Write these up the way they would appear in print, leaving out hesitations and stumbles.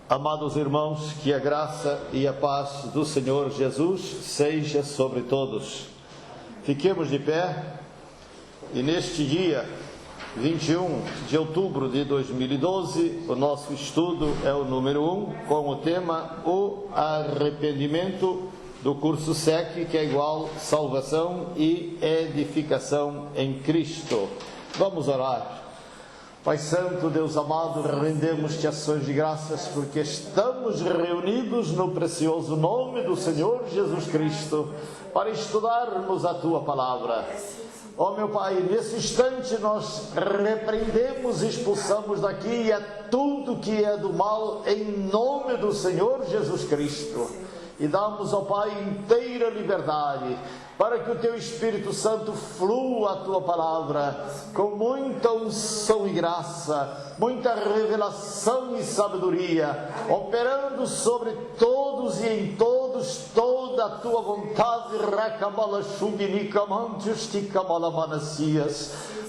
Amados irmãos, que a graça e a paz do Senhor Jesus seja sobre todos. Fiquemos de pé e neste dia 21 de outubro de 2012, o nosso estudo é o número 1, com o tema O Arrependimento, do curso SEC, que é igual Salvação e Edificação em Cristo. Vamos orar. Pai Santo, Deus amado, rendemos-te ações de graças porque estamos reunidos no precioso nome do Senhor Jesus Cristo para estudarmos a Tua Palavra. Ó meu Pai, nesse instante nós repreendemos e expulsamos daqui tudo que é do mal em nome do Senhor Jesus Cristo. E damos ao Pai inteira liberdade para que o Teu Espírito Santo flua a Tua Palavra com muita unção e graça, muita revelação e sabedoria, operando sobre todos e em todos toda a Tua vontade,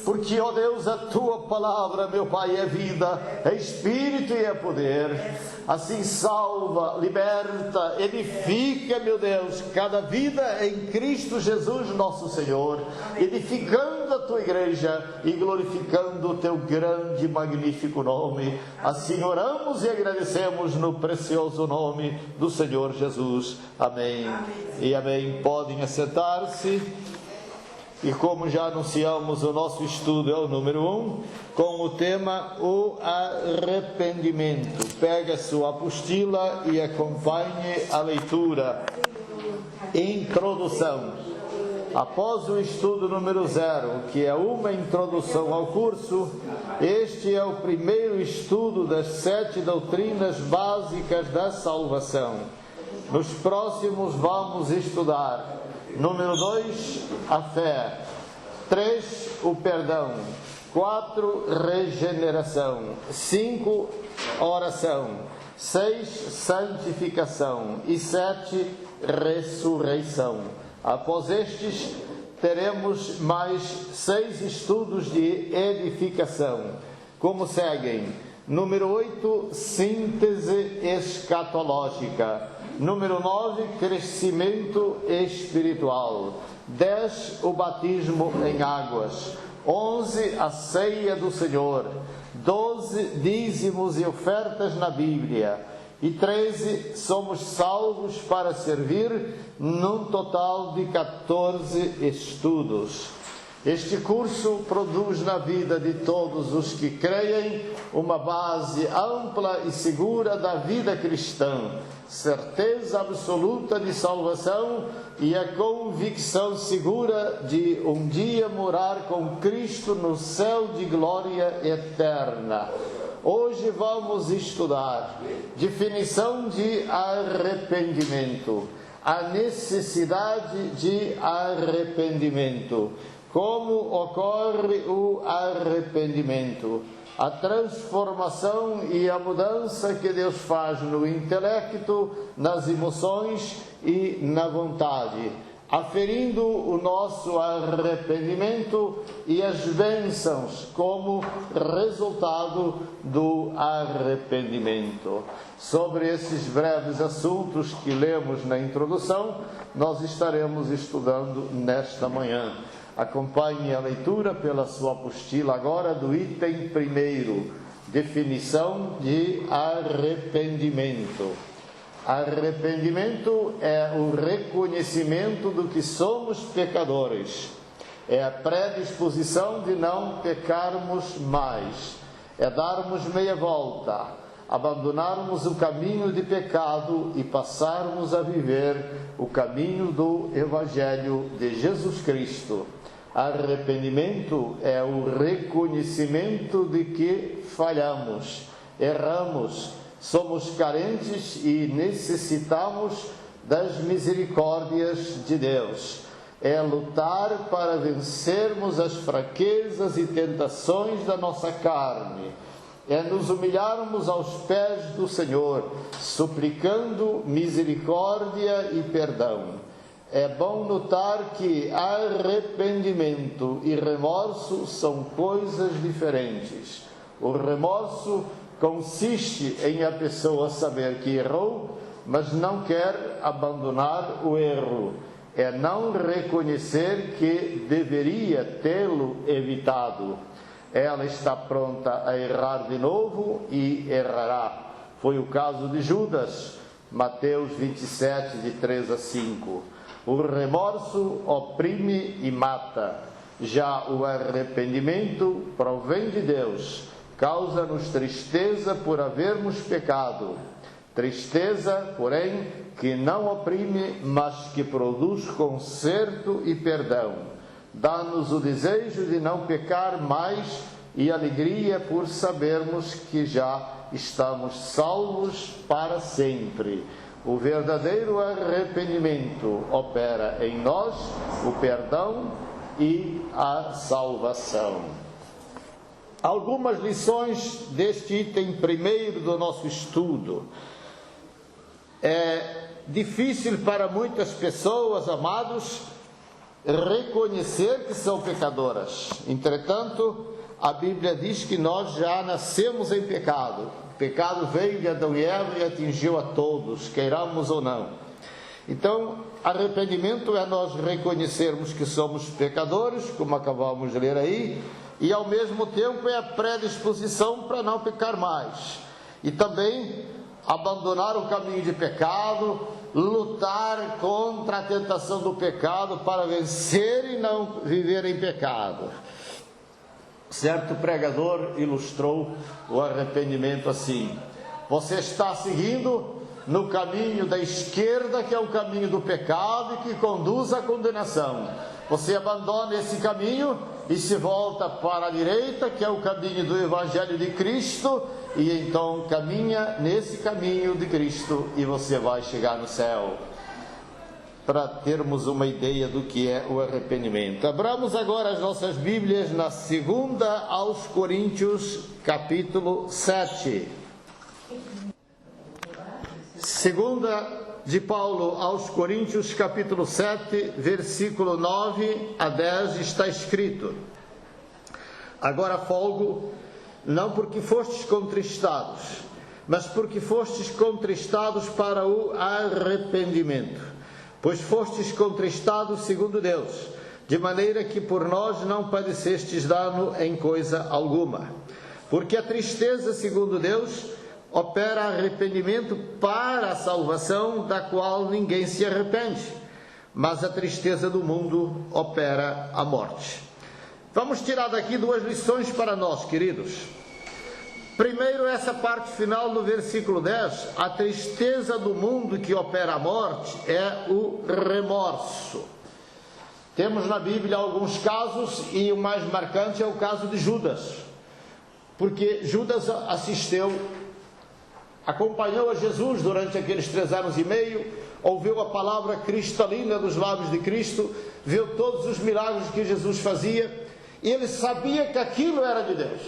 porque, ó Deus, a Tua Palavra, meu Pai, é vida, é Espírito e é poder. Assim salva, liberta, edifica, meu Deus, cada vida em Cristo Jesus, nosso Senhor, edificando a Tua igreja e glorificando o Teu grande e magnífico nome. Assim oramos e agradecemos no precioso nome do Senhor Jesus. Amém. E amém. Podem assentar-se. E como já anunciamos, o nosso estudo é o número 1, com o tema O Arrependimento. Pegue a sua apostila e acompanhe a leitura. Introdução. Após o estudo número 0, que é uma introdução ao curso, este é o primeiro estudo das 7 doutrinas básicas da salvação. Nos próximos vamos estudar número 2, a fé. 3, o perdão. 4, regeneração. 5, oração. 6, santificação. E 7, ressurreição. Após estes, teremos mais 6 estudos de edificação, como seguem. Número 8, síntese escatológica. Número 9, crescimento espiritual. 10, o batismo em águas. 11, a ceia do Senhor. 12, dízimos e ofertas na Bíblia. E 13, somos salvos para servir, num total de 14 estudos. Este curso produz na vida de todos os que creem uma base ampla e segura da vida cristã, certeza absoluta de salvação e a convicção segura de um dia morar com Cristo no céu de glória eterna. Hoje vamos estudar definição de arrependimento, a necessidade de arrependimento. Como ocorre o arrependimento? A transformação e a mudança que Deus faz no intelecto, nas emoções e na vontade, aferindo o nosso arrependimento e as bênçãos como resultado do arrependimento. Sobre esses breves assuntos que lemos na introdução, nós estaremos estudando nesta manhã. Acompanhe a leitura pela sua apostila agora do item 1, definição de arrependimento. Arrependimento é o reconhecimento do que somos pecadores. É a predisposição de não pecarmos mais. É darmos meia volta, abandonarmos o caminho de pecado e passarmos a viver o caminho do Evangelho de Jesus Cristo. Arrependimento é o reconhecimento de que falhamos, erramos, somos carentes e necessitamos das misericórdias de Deus. É lutar para vencermos as fraquezas e tentações da nossa carne. É nos humilharmos aos pés do Senhor, suplicando misericórdia e perdão. É bom notar que arrependimento e remorso são coisas diferentes. O remorso consiste em a pessoa saber que errou, mas não quer abandonar o erro. É não reconhecer que deveria tê-lo evitado. Ela está pronta a errar de novo e errará. Foi o caso de Judas, Mateus 27, de 3 a 5. O remorso oprime e mata. Já o arrependimento provém de Deus, causa-nos tristeza por havermos pecado. Tristeza, porém, que não oprime, mas que produz conserto e perdão. Dá-nos o desejo de não pecar mais e alegria por sabermos que já estamos salvos para sempre. O verdadeiro arrependimento opera em nós o perdão e a salvação. Algumas lições deste item primeiro do nosso estudo. É difícil para muitas pessoas, amados, reconhecer que são pecadoras. Entretanto, a Bíblia diz que nós já nascemos em pecado. O pecado veio de Adão e Eva e atingiu a todos, queiramos ou não. Então, arrependimento é nós reconhecermos que somos pecadores, como acabamos de ler aí, e ao mesmo tempo é a predisposição para não pecar mais. E também abandonar o caminho de pecado, lutar contra a tentação do pecado para vencer e não viver em pecado. Certo pregador ilustrou o arrependimento assim: você está seguindo no caminho da esquerda, que é o caminho do pecado e que conduz à condenação. Você abandona esse caminho e se volta para a direita, que é o caminho do Evangelho de Cristo, e então caminha nesse caminho de Cristo e você vai chegar no céu. Para termos uma ideia do que é o arrependimento, abramos agora as nossas Bíblias na 2 aos Coríntios, capítulo 7. 2 de Paulo aos Coríntios, capítulo 7, versículo 9 a 10, está escrito: agora folgo, não porque fostes contristados, mas porque fostes contristados para o arrependimento. Pois fostes contristados segundo Deus, de maneira que por nós não padecestes dano em coisa alguma. Porque a tristeza segundo Deus opera arrependimento para a salvação, da qual ninguém se arrepende, mas a tristeza do mundo opera a morte. Vamos tirar daqui duas lições para nós, queridos. Primeiro, essa parte final do versículo 10, a tristeza do mundo que opera a morte é o remorso. Temos na Bíblia alguns casos, e o mais marcante é o caso de Judas, porque Judas acompanhou a Jesus durante aqueles 3 anos e meio, ouviu a palavra cristalina dos lábios de Cristo, viu todos os milagres que Jesus fazia, e ele sabia que aquilo era de Deus,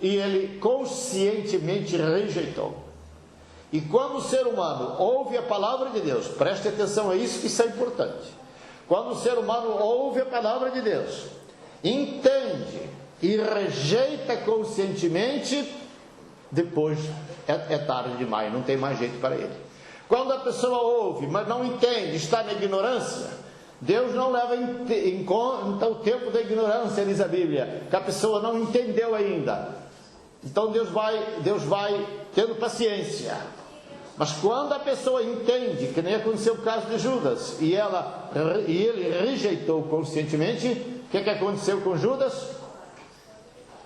e ele conscientemente rejeitou. E quando o ser humano ouve a palavra de Deus, preste atenção a isso, que isso é importante. Quando o ser humano ouve a palavra de Deus, entende e rejeita conscientemente, depois é tarde demais, não tem mais jeito para ele. Quando a pessoa ouve, mas não entende, está na ignorância, Deus não leva em conta o tempo da ignorância, diz a Bíblia, que a pessoa não entendeu ainda. Então Deus vai tendo paciência. Mas quando a pessoa entende, que nem aconteceu o caso de Judas, e ele rejeitou conscientemente, o que aconteceu com Judas?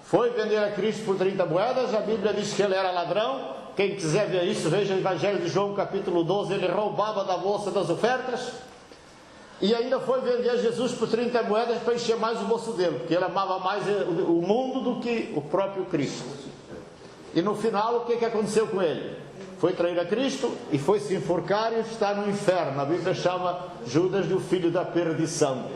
Foi vender a Cristo por 30 moedas, a Bíblia diz que ele era ladrão. Quem quiser ver isso, veja o Evangelho de João, capítulo 12, ele roubava da bolsa das ofertas, e ainda foi vender Jesus por 30 moedas para encher mais o bolso dele, porque ele amava mais o mundo do que o próprio Cristo. E no final, o que aconteceu com ele? Foi trair a Cristo e foi se enforcar e está no inferno. A Bíblia chama Judas de o filho da perdição.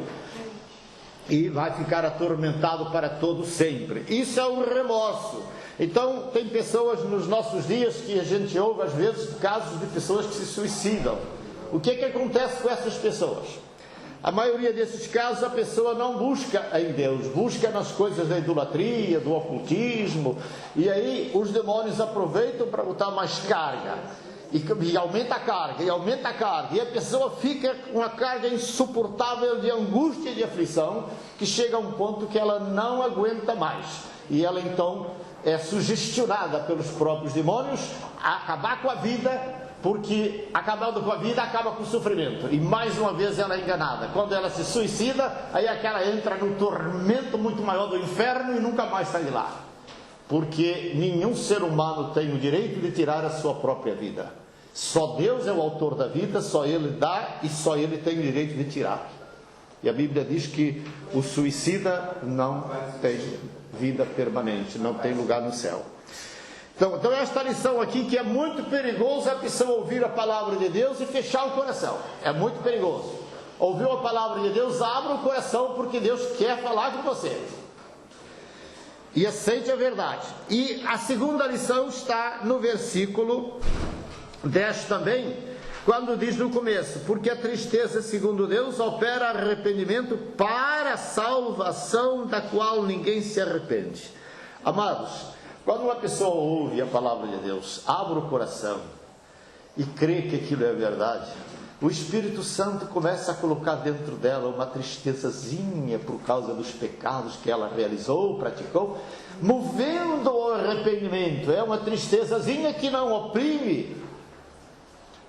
E vai ficar atormentado para todo sempre. Isso é um remorso. Então, tem pessoas nos nossos dias que a gente ouve, às vezes, casos de pessoas que se suicidam. O que acontece com essas pessoas? A maioria desses casos a pessoa não busca em Deus, busca nas coisas da idolatria, do ocultismo, e aí os demônios aproveitam para botar mais carga, e aumenta a carga, e a pessoa fica com uma carga insuportável de angústia e de aflição, que chega a um ponto que ela não aguenta mais, e ela então é sugestionada pelos próprios demônios a acabar com a vida, porque acabando com a vida acaba com o sofrimento, e mais uma vez ela é enganada. Quando ela se suicida, aí é que ela entra no tormento muito maior do inferno e nunca mais sai de lá, porque nenhum ser humano tem o direito de tirar a sua própria vida. Só Deus é o autor da vida, só Ele dá e só Ele tem o direito de tirar. E a Bíblia diz que o suicida não tem vida permanente, não tem lugar no céu. Então esta lição aqui, que é muito perigoso a pessoa ouvir a palavra de Deus e fechar o coração. É muito perigoso. Ouviu a palavra de Deus, abra o coração, porque Deus quer falar com você. E aceite a verdade. E a segunda lição está no versículo 10 também, quando diz no começo: porque a tristeza, segundo Deus, opera arrependimento para a salvação, da qual ninguém se arrepende. Amados, quando uma pessoa ouve a palavra de Deus, abre o coração e crê que aquilo é verdade, o Espírito Santo começa a colocar dentro dela uma tristezazinha por causa dos pecados que ela realizou, praticou, movendo ao arrependimento. É uma tristezazinha que não oprime,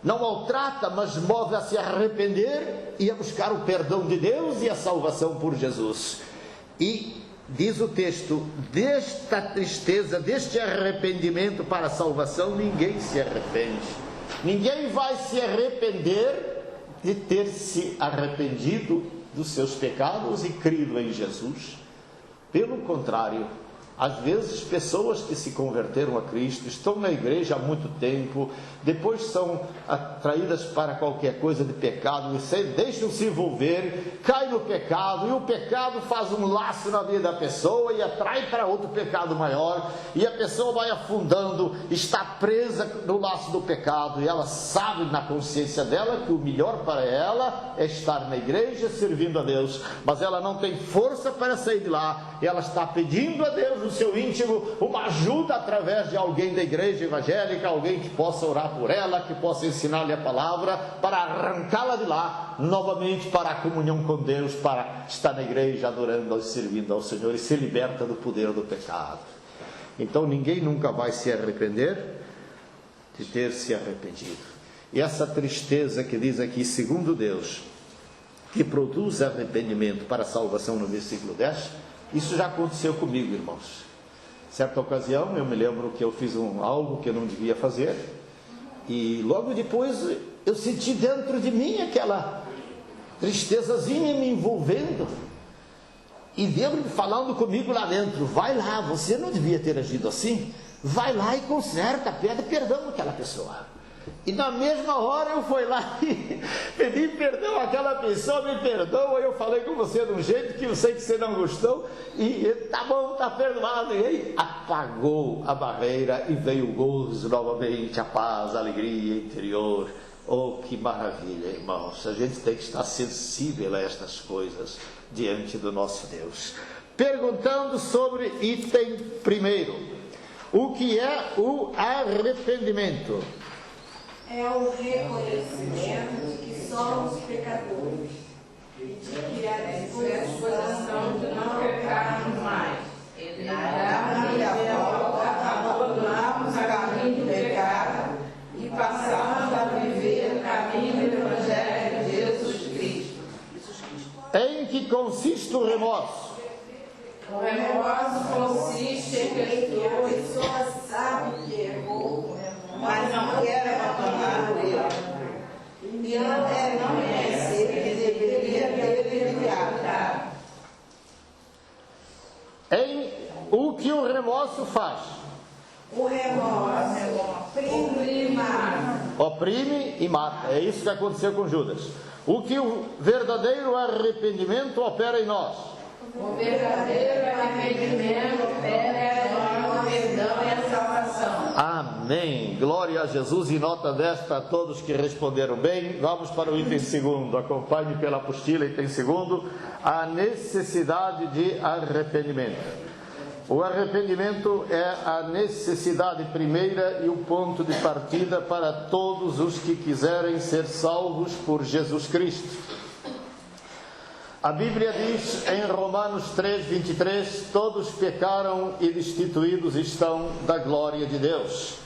não maltrata, mas move a se arrepender e a buscar o perdão de Deus e a salvação por Jesus. E diz o texto, desta tristeza, deste arrependimento para a salvação, ninguém se arrepende. Ninguém vai se arrepender de ter se arrependido dos seus pecados e crido em Jesus. Pelo contrário, às vezes pessoas que se converteram a Cristo, estão na igreja há muito tempo, depois são atraídas para qualquer coisa de pecado, deixam-se envolver, caem no pecado, e o pecado faz um laço na vida da pessoa e atrai para outro pecado maior, e a pessoa vai afundando, está presa no laço do pecado, e ela sabe na consciência dela que o melhor para ela é estar na igreja servindo a Deus, mas ela não tem força para sair de lá, e ela está pedindo a Deus no seu íntimo uma ajuda através de alguém da igreja evangélica, alguém que possa orar por ela, que possa ensinar-lhe a palavra, para arrancá-la de lá novamente para a comunhão com Deus, para estar na igreja adorando e servindo ao Senhor, e ser liberta do poder do pecado. Então ninguém nunca vai se arrepender de ter se arrependido. E essa tristeza que diz aqui, segundo Deus, que produz arrependimento para a salvação, no versículo 10, isso já aconteceu comigo, irmãos. Certa ocasião, eu me lembro que eu fiz algo que eu não devia fazer, e logo depois eu senti dentro de mim aquela tristezazinha me envolvendo, e Deus falando comigo lá dentro: vai lá, você não devia ter agido assim, vai lá e conserta, pede perdão àquela pessoa. E na mesma hora eu fui lá e pedi perdão àquela pessoa, me perdoa, eu falei com você de um jeito que eu sei que você não gostou, e tá bom, tá perdoado. E aí apagou a barreira e veio o gozo novamente, a paz, a alegria interior. Oh, que maravilha, irmãos. A gente tem que estar sensível a estas coisas diante do nosso Deus. Perguntando sobre item primeiro: o que é o arrependimento? É o reconhecimento de que somos pecadores e de que a disposição de não pecarmos mais. E abandonarmos o caminho do pecado e passarmos a viver o caminho do Evangelho de Jesus Cristo. Em que consiste o remorso? O remorso consiste em que a pessoa sabe que errou, mas não quer abandonar o erro. E não reconhecer que deveria ter evitado. Em o que o remorso faz? O remorso oprime e mata. É isso que aconteceu com Judas. O que o verdadeiro arrependimento opera em nós? O verdadeiro arrependimento opera em nós o perdão e a salvação. Amém. Amém. Glória a Jesus. E nota 10 para todos que responderam bem. Vamos para o item segundo. Acompanhe pela apostila, item segundo. A necessidade de arrependimento. O arrependimento é a necessidade primeira e o ponto de partida para todos os que quiserem ser salvos por Jesus Cristo. A Bíblia diz em Romanos 3:23, todos pecaram e destituídos estão da glória de Deus.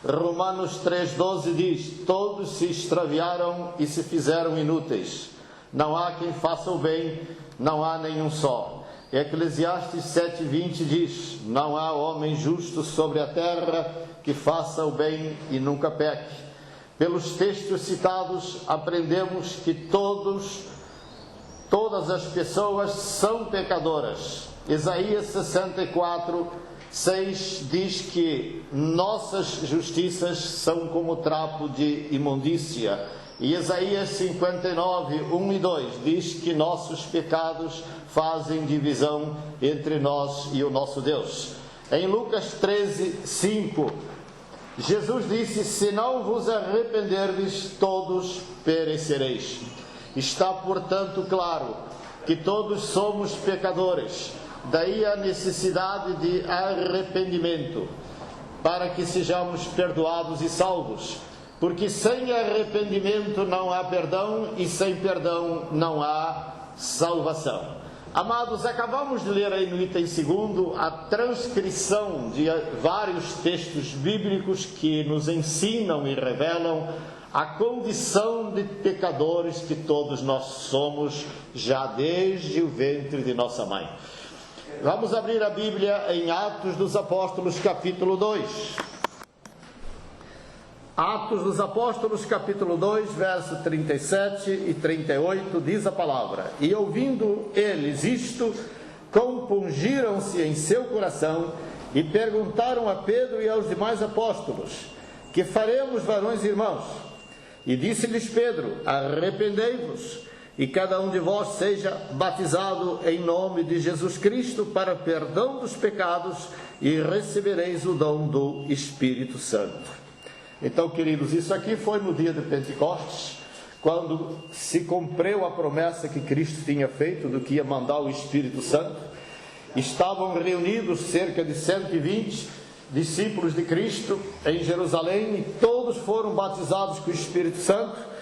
Romanos 3:12 diz, todos se extraviaram e se fizeram inúteis. Não há quem faça o bem, não há nenhum só. Eclesiastes 7:20 diz, não há homem justo sobre a terra que faça o bem e nunca peque. Pelos textos citados, aprendemos que todas as pessoas são pecadoras. Isaías 64:6 diz que nossas justiças são como trapo de imundícia. E Isaías 59:1 e 2 diz que nossos pecados fazem divisão entre nós e o nosso Deus. Em Lucas 13:5, Jesus disse, se não vos arrependerdes, todos perecereis. Está, portanto, claro que todos somos pecadores. Daí a necessidade de arrependimento, para que sejamos perdoados e salvos. Porque sem arrependimento não há perdão e sem perdão não há salvação. Amados, acabamos de ler aí no item segundo a transcrição de vários textos bíblicos que nos ensinam e revelam a condição de pecadores que todos nós somos já desde o ventre de nossa mãe. Vamos abrir a Bíblia em Atos dos Apóstolos, capítulo 2. Atos dos Apóstolos, capítulo 2, verso 37 e 38, diz a palavra: E ouvindo eles isto, compungiram-se em seu coração e perguntaram a Pedro e aos demais apóstolos: Que faremos, varões e irmãos? E disse-lhes Pedro: Arrependei-vos, e cada um de vós seja batizado em nome de Jesus Cristo para perdão dos pecados, e recebereis o dom do Espírito Santo. Então, queridos, isso aqui foi no dia de Pentecostes, quando se cumpriu a promessa que Cristo tinha feito do que ia mandar o Espírito Santo. Estavam reunidos cerca de 120 discípulos de Cristo em Jerusalém, e todos foram batizados com o Espírito Santo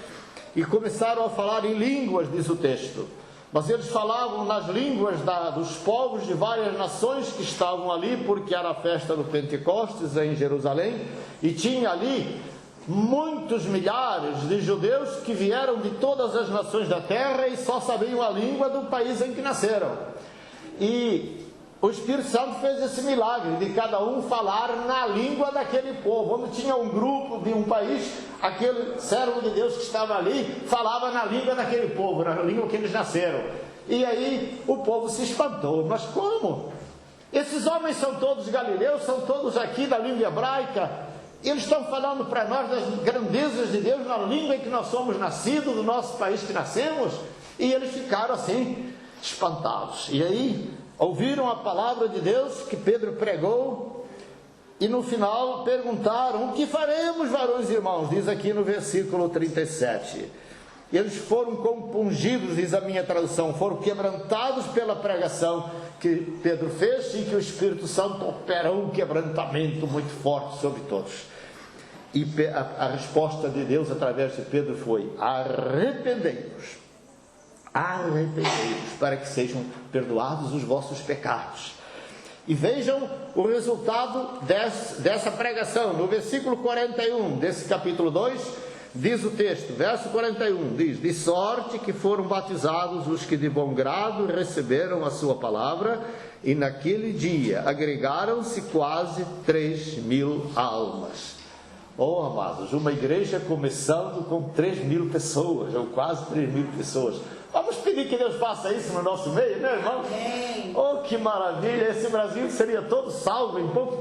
e começaram a falar em línguas, diz o texto. Mas eles falavam nas línguas dos povos de várias nações que estavam ali, porque era a festa do Pentecostes em Jerusalém, e tinha ali muitos milhares de judeus que vieram de todas as nações da terra e só sabiam a língua do país em que nasceram. E o Espírito Santo fez esse milagre de cada um falar na língua daquele povo. Onde tinha um grupo de um país, aquele servo de Deus que estava ali falava na língua daquele povo, na língua que eles nasceram. E aí o povo se espantou. Mas como? Esses homens são todos galileus, são todos aqui da língua hebraica. Eles estão falando para nós das grandezas de Deus na língua em que nós somos nascidos, do nosso país que nascemos. E eles ficaram assim, espantados. E aí ouviram a palavra de Deus que Pedro pregou, e no final perguntaram: o que faremos, varões e irmãos? Diz aqui no versículo 37. Eles foram compungidos, diz a minha tradução, foram quebrantados pela pregação que Pedro fez, e que o Espírito Santo operou um quebrantamento muito forte sobre todos. E a resposta de Deus através de Pedro foi: arrependei-vos. Arrependei-vos, para que sejam perdoados os vossos pecados. E vejam o resultado dessa pregação. No versículo 41 desse capítulo 2, diz o texto, verso 41, diz: de sorte que foram batizados os que de bom grado receberam a sua palavra, e naquele dia agregaram-se quase 3.000 almas. Oh, amados, uma igreja começando com 3.000 pessoas, ou quase 3.000 pessoas. Vamos pedir que Deus faça isso no nosso meio, né, irmão? Amém. Oh, que maravilha! Esse Brasil seria todo salvo em pouco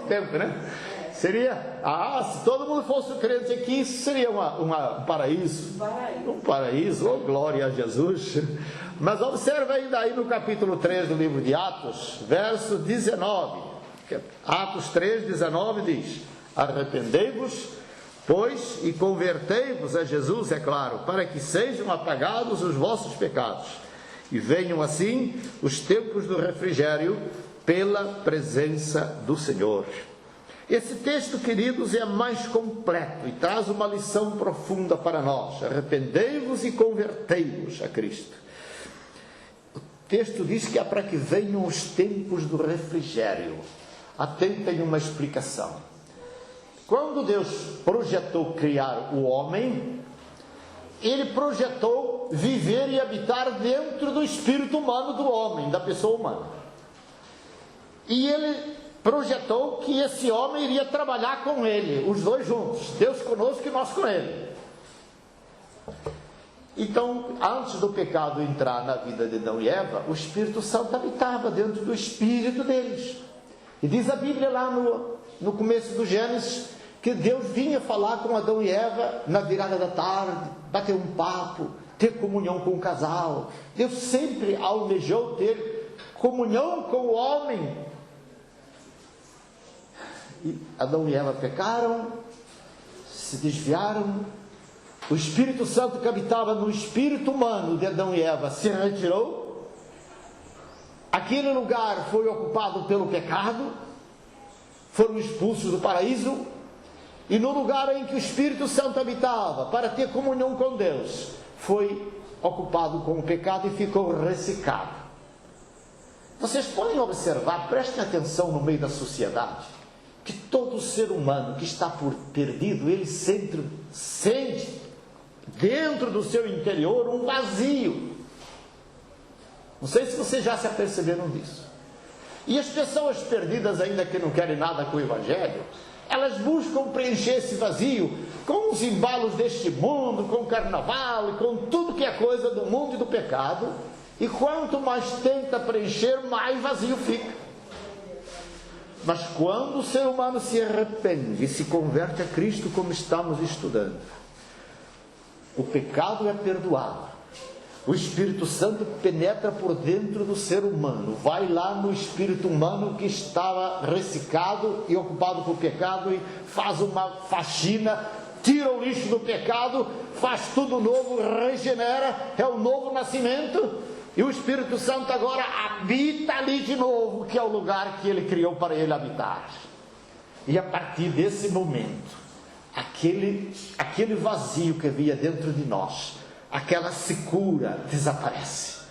tempo, né? Seria, se todo mundo fosse crente aqui, isso seria um paraíso. Um paraíso, oh, glória a Jesus. Mas observa ainda aí no capítulo 3 do livro de Atos, verso 19. Atos 3, 19 diz: Arrependei-vos, pois, e convertei-vos a Jesus, é claro, para que sejam apagados os vossos pecados, e venham assim os tempos do refrigério pela presença do Senhor. Esse texto, queridos, é mais completo e traz uma lição profunda para nós. Arrependei-vos e convertei-vos a Cristo. O texto diz que é para que venham os tempos do refrigério. Atentem uma explicação. Quando Deus projetou criar o homem, Ele projetou viver e habitar dentro do espírito humano do homem, da pessoa humana. E Ele projetou que esse homem iria trabalhar com Ele, os dois juntos, Deus conosco e nós com Ele. Então, antes do pecado entrar na vida de Adão e Eva, o Espírito Santo habitava dentro do espírito deles. E diz a Bíblia lá no começo do Gênesis, que Deus vinha falar com Adão e Eva na virada da tarde, bater um papo, ter comunhão com o casal. Deus sempre almejou ter comunhão com o homem. E Adão e Eva pecaram, se desviaram, o Espírito Santo que habitava no espírito humano de Adão e Eva se retirou, aquele lugar foi ocupado pelo pecado, foram expulsos do paraíso, e no lugar em que o Espírito Santo habitava para ter comunhão com Deus, foi ocupado com o pecado e ficou ressecado. Vocês podem observar, prestem atenção no meio da sociedade, que todo ser humano que está por perdido, ele sempre sente dentro do seu interior um vazio. Não sei se vocês já se aperceberam disso. E as pessoas perdidas, ainda que não querem nada com o Evangelho, elas buscam preencher esse vazio com os embalos deste mundo, com o carnaval e com tudo que é coisa do mundo e do pecado. E quanto mais tenta preencher, mais vazio fica. Mas quando o ser humano se arrepende e se converte a Cristo, como estamos estudando, o pecado é perdoado. O Espírito Santo penetra por dentro do ser humano, vai lá no espírito humano que estava ressecado e ocupado por pecado e faz uma faxina, tira o lixo do pecado, faz tudo novo, regenera, é o novo nascimento. E o Espírito Santo agora habita ali de novo, que é o lugar que Ele criou para Ele habitar. E a partir desse momento, aquele vazio que havia dentro de nós, aquela secura desaparece.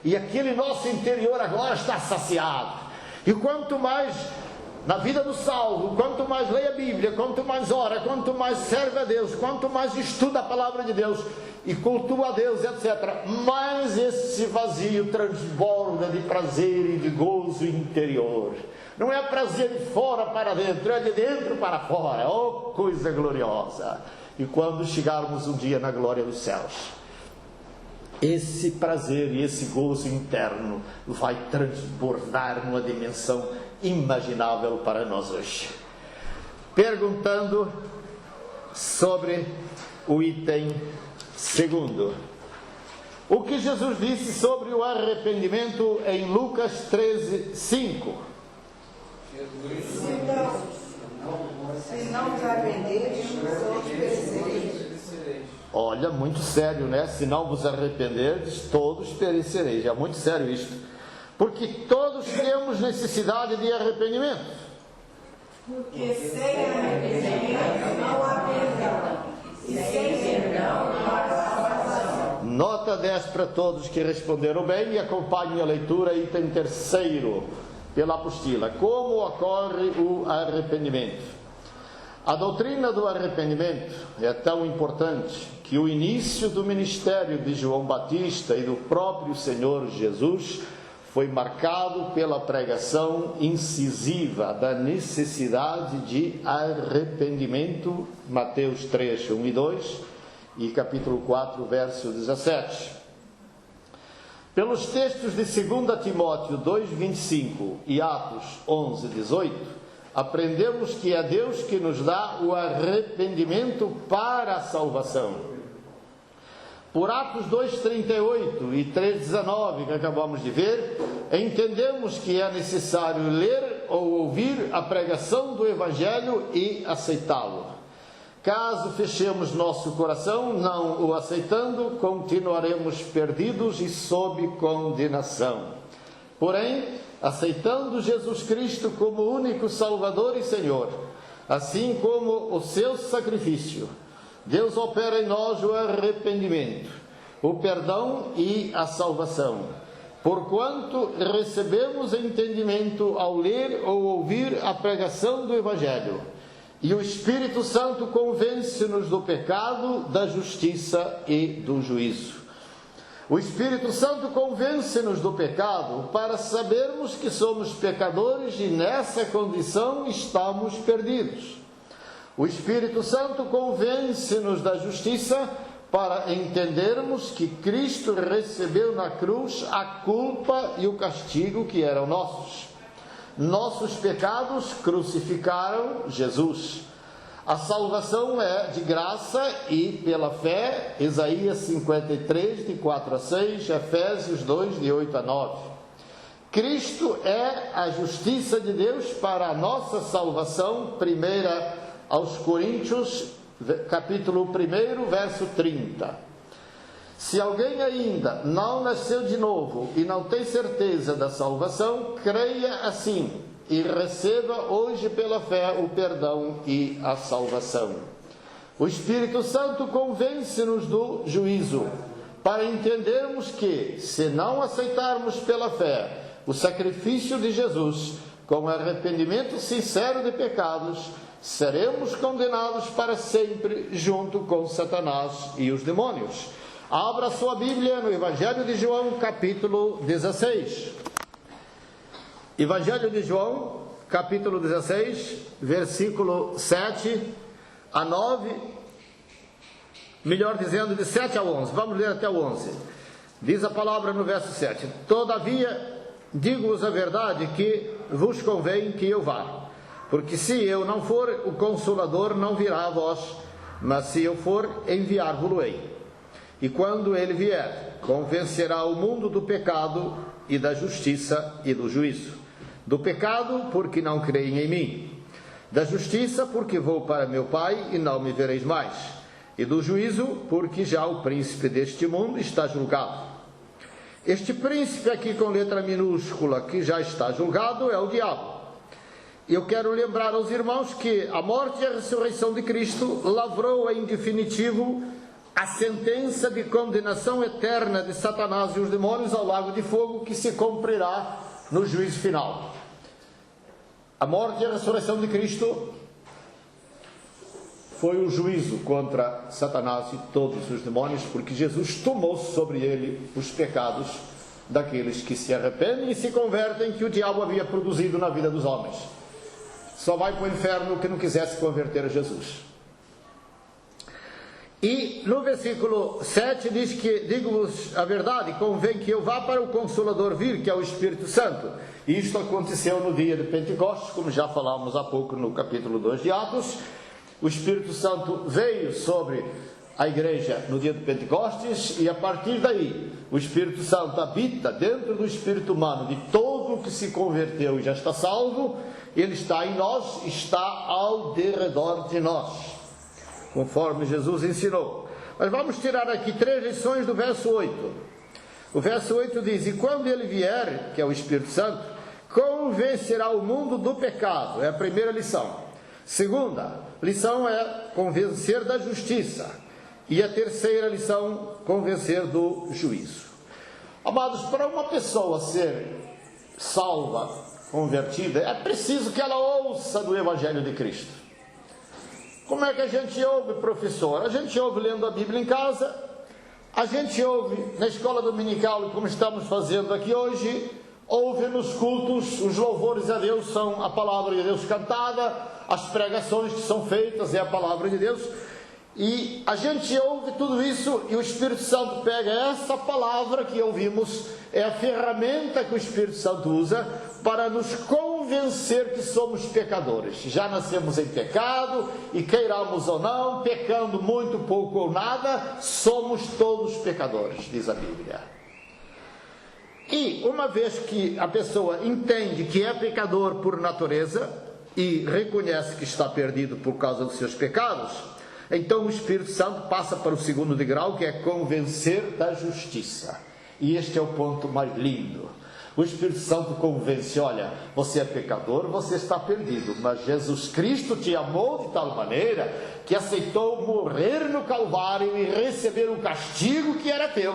E aquele nosso interior agora está saciado. E quanto mais, na vida do salvo, quanto mais lê a Bíblia, quanto mais ora, quanto mais serve a Deus, quanto mais estuda a palavra de Deus e cultua a Deus, etc., mais esse vazio transborda de prazer e de gozo interior. Não é prazer de fora para dentro, é de dentro para fora. Oh, coisa gloriosa! E quando chegarmos um dia na glória dos céus, esse prazer e esse gozo interno vai transbordar numa dimensão imaginável para nós hoje. Perguntando sobre o item segundo. O que Jesus disse sobre o arrependimento em Lucas 13, 5. Se não vos arrependeres, todos perecereis. Olha, muito sério, né? Se não vos arrependerdes, todos perecereis. É muito sério isto. Porque todos temos necessidade de arrependimento. Porque sem arrependimento não há perdão. E sem perdão não há salvação. Nota 10 para todos que responderam bem e acompanhem a leitura, item terceiro, pela apostila. Como ocorre o arrependimento? A doutrina do arrependimento é tão importante que o início do ministério de João Batista e do próprio Senhor Jesus foi marcado pela pregação incisiva da necessidade de arrependimento, Mateus 3, 1 e 2 e capítulo 4, verso 17. Pelos textos de 2 Timóteo 2, 25 e Atos 11, 18, aprendemos que é Deus que nos dá o arrependimento para a salvação. Por Atos 2,38 e 3,19, que acabamos de ver, entendemos que é necessário ler ler ou ouvir a pregação do Evangelho e aceitá-lo. Caso fechemos nosso coração, não o aceitando, continuaremos perdidos e sob condenação. Porém, aceitando Jesus Cristo como único Salvador e Senhor, assim como o seu sacrifício, Deus opera em nós o arrependimento, o perdão e a salvação. Porquanto recebemos entendimento ao ler ou ouvir a pregação do Evangelho, e o Espírito Santo convence-nos do pecado, da justiça e do juízo. O Espírito Santo convence-nos do pecado para sabermos que somos pecadores e nessa condição estamos perdidos. O Espírito Santo convence-nos da justiça para entendermos que Cristo recebeu na cruz a culpa e o castigo que eram nossos. Nossos pecados crucificaram Jesus. A salvação é de graça e pela fé, Isaías 53, de 4 a 6, Efésios 2, de 8 a 9. Cristo é a justiça de Deus para a nossa salvação, 1 aos Coríntios, capítulo 1, verso 30. Se alguém ainda não nasceu de novo e não tem certeza da salvação, creia assim e receba hoje pela fé o perdão e a salvação. O Espírito Santo convence-nos do juízo, para entendermos que, se não aceitarmos pela fé o sacrifício de Jesus, com arrependimento sincero de pecados, seremos condenados para sempre junto com Satanás e os demônios. Abra sua Bíblia no Evangelho de João, capítulo 16. Evangelho de João, capítulo 16, versículo 7 a 9, melhor dizendo, de 7 a 11. Vamos ler até o 11. Diz a palavra no verso 7. Todavia, digo-vos a verdade que vos convém que eu vá. Porque se eu não for, o Consolador não virá a vós, mas se eu for, enviar-vos-ei. E quando ele vier, convencerá o mundo do pecado e da justiça e do juízo. Do pecado, porque não creem em mim. Da justiça, porque vou para meu Pai e não me vereis mais. E do juízo, porque já o príncipe deste mundo está julgado. Este príncipe aqui com letra minúscula, que já está julgado, é o diabo. Eu quero lembrar aos irmãos que a morte e a ressurreição de Cristo lavrou em definitivo a sentença de condenação eterna de Satanás e os demônios ao lago de fogo, que se cumprirá no juízo final. A morte e a ressurreição de Cristo foi o juízo contra Satanás e todos os demônios, porque Jesus tomou sobre ele os pecados daqueles que se arrependem e se convertem, que o diabo havia produzido na vida dos homens. Só vai para o inferno que não quiser se converter a Jesus. E no versículo 7 diz que, digo-vos a verdade, convém que eu vá para o Consolador vir, que é o Espírito Santo. E isto aconteceu no dia de Pentecostes, como já falamos há pouco no capítulo 2 de Atos. O Espírito Santo veio sobre a igreja no dia de Pentecostes, e a partir daí o Espírito Santo habita dentro do espírito humano de todo o que se converteu e já está salvo. Ele está em nós, está ao derredor de nós, conforme Jesus ensinou. Mas vamos tirar aqui 3 lições do verso 8. O verso 8 diz: e quando ele vier, que é o Espírito Santo, convencerá o mundo do pecado. É a primeira lição. Segunda lição é convencer da justiça. E a terceira lição, convencer do juízo. Amados, para uma pessoa ser salva, convertida, é preciso que ela ouça do Evangelho de Cristo. Como é que a gente ouve, professor? A gente ouve lendo a Bíblia em casa, a gente ouve na escola dominical, como estamos fazendo aqui hoje, ouve nos cultos, os louvores a Deus são a palavra de Deus cantada, as pregações que são feitas é a palavra de Deus, e a gente ouve tudo isso e o Espírito Santo pega essa palavra que ouvimos, é a ferramenta que o Espírito Santo usa para nos convencer que somos pecadores. Já nascemos em pecado e, queiramos ou não, pecando muito, pouco ou nada, somos todos pecadores, diz a Bíblia. E uma vez que a pessoa entende que é pecador por natureza e reconhece que está perdido por causa dos seus pecados, então o Espírito Santo passa para o segundo degrau, que é convencer da justiça. E este é o ponto mais lindo. O Espírito Santo convence: olha, você é pecador, você está perdido, mas Jesus Cristo te amou de tal maneira que aceitou morrer no Calvário e receber o castigo que era teu.